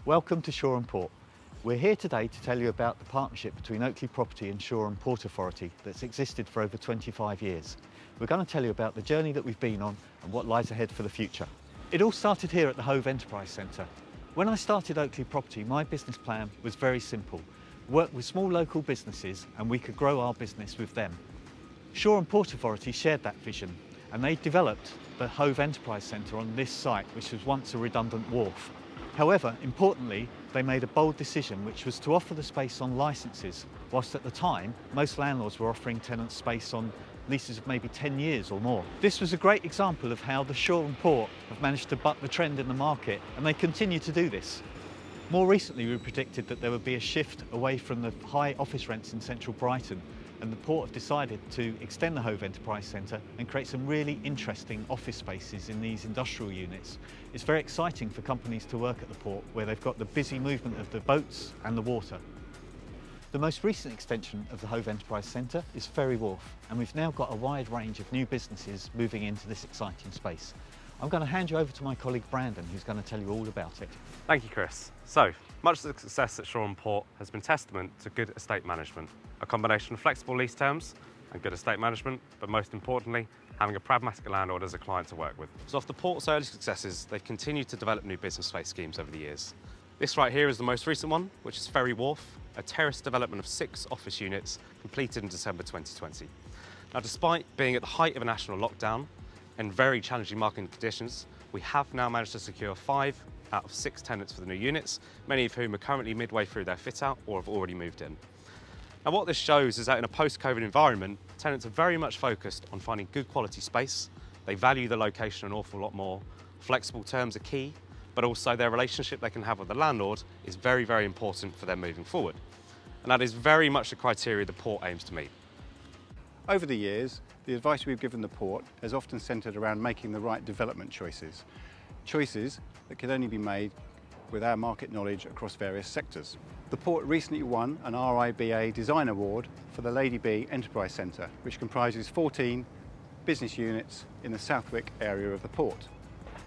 Welcome to Shoreham Port. We're here today to tell you about the partnership between Oakley Property and Shoreham Port Authority that's existed for over 25 years. We're going to tell you about the journey that we've been on and what lies ahead for the future. It all started here at the Hove Enterprise Centre. When I started Oakley Property, my business plan was very simple. Work with small local businesses and we could grow our business with them. Shoreham Port Authority shared that vision and they developed the Hove Enterprise Centre on this site, which was once a redundant wharf. However, importantly, they made a bold decision, which was to offer the space on licences, whilst at the time, most landlords were offering tenants space on leases of maybe 10 years or more. This was a great example of how the Shoreham Port have managed to buck the trend in the market, and they continue to do this. More recently, we predicted that there would be a shift away from the high office rents in central Brighton, and the port have decided to extend the Hove Enterprise Centre and create some really interesting office spaces in these industrial units. It's very exciting for companies to work at the port where they've got the busy movement of the boats and the water. The most recent extension of the Hove Enterprise Centre is Ferry Wharf, and we've now got a wide range of new businesses moving into this exciting space. I'm going to hand you over to my colleague Brandon, who's going to tell you all about it. Thank you, Chris. So, much of the success at Shoreham Port has been testament to good estate management, a combination of flexible lease terms and good estate management, but most importantly, having a pragmatic landlord as a client to work with. So off the Port's early successes, they've continued to develop new business space schemes over the years. This right here is the most recent one, which is Ferry Wharf, a terraced development of 6 office units completed in December 2020. Now, despite being at the height of a national lockdown and very challenging market conditions, we have now managed to secure 5 out of 6 tenants for the new units, many of whom are currently midway through their fit-out or have already moved in. Now, what this shows is that in a post-COVID environment, tenants are very much focused on finding good quality space. They value the location an awful lot more. Flexible terms are key, but also their relationship they can have with the landlord is very, very important for them moving forward. And that is very much the criteria the port aims to meet. Over the years, the advice we've given the port has often centred around making the right development choices. Choices that can only be made with our market knowledge across various sectors. The port recently won an RIBA Design Award for the Lady B Enterprise Centre, which comprises 14 business units in the Southwick area of the port.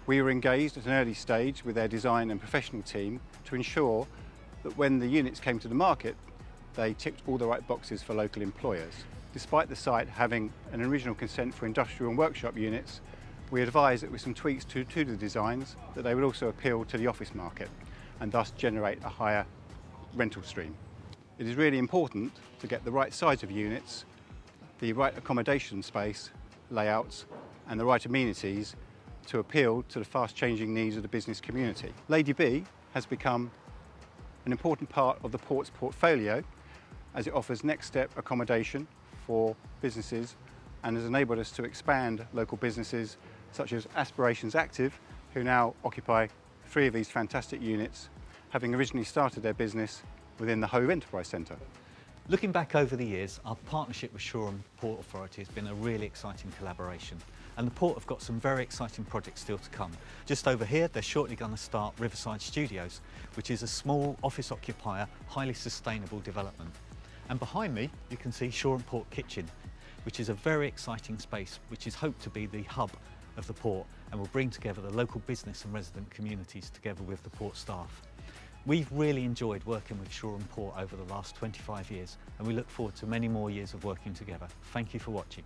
We were engaged at an early stage with their design and professional team to ensure that when the units came to the market, they ticked all the right boxes for local employers. Despite the site having an original consent for industrial and workshop units, we advised that with some tweaks to the designs that they would also appeal to the office market and thus generate a higher rental stream. It is really important to get the right size of units, the right accommodation space, layouts and the right amenities to appeal to the fast changing needs of the business community. Lady B has become an important part of the port's portfolio as it offers next step accommodation for businesses and has enabled us to expand local businesses such as Aspirations Active, who now occupy 3 of these fantastic units, having originally started their business within the Hove Enterprise Centre. Looking back over the years, our partnership with Shoreham Port Authority has been a really exciting collaboration. And the port have got some very exciting projects still to come. Just over here, they're shortly going to start Riverside Studios, which is a small office occupier, highly sustainable development. And behind me, you can see Shoreham Port Kitchen, which is a very exciting space, which is hoped to be the hub of the port and will bring together the local business and resident communities together with the port staff. We've really enjoyed working with Shoreham Port over the last 25 years and we look forward to many more years of working together. Thank you for watching.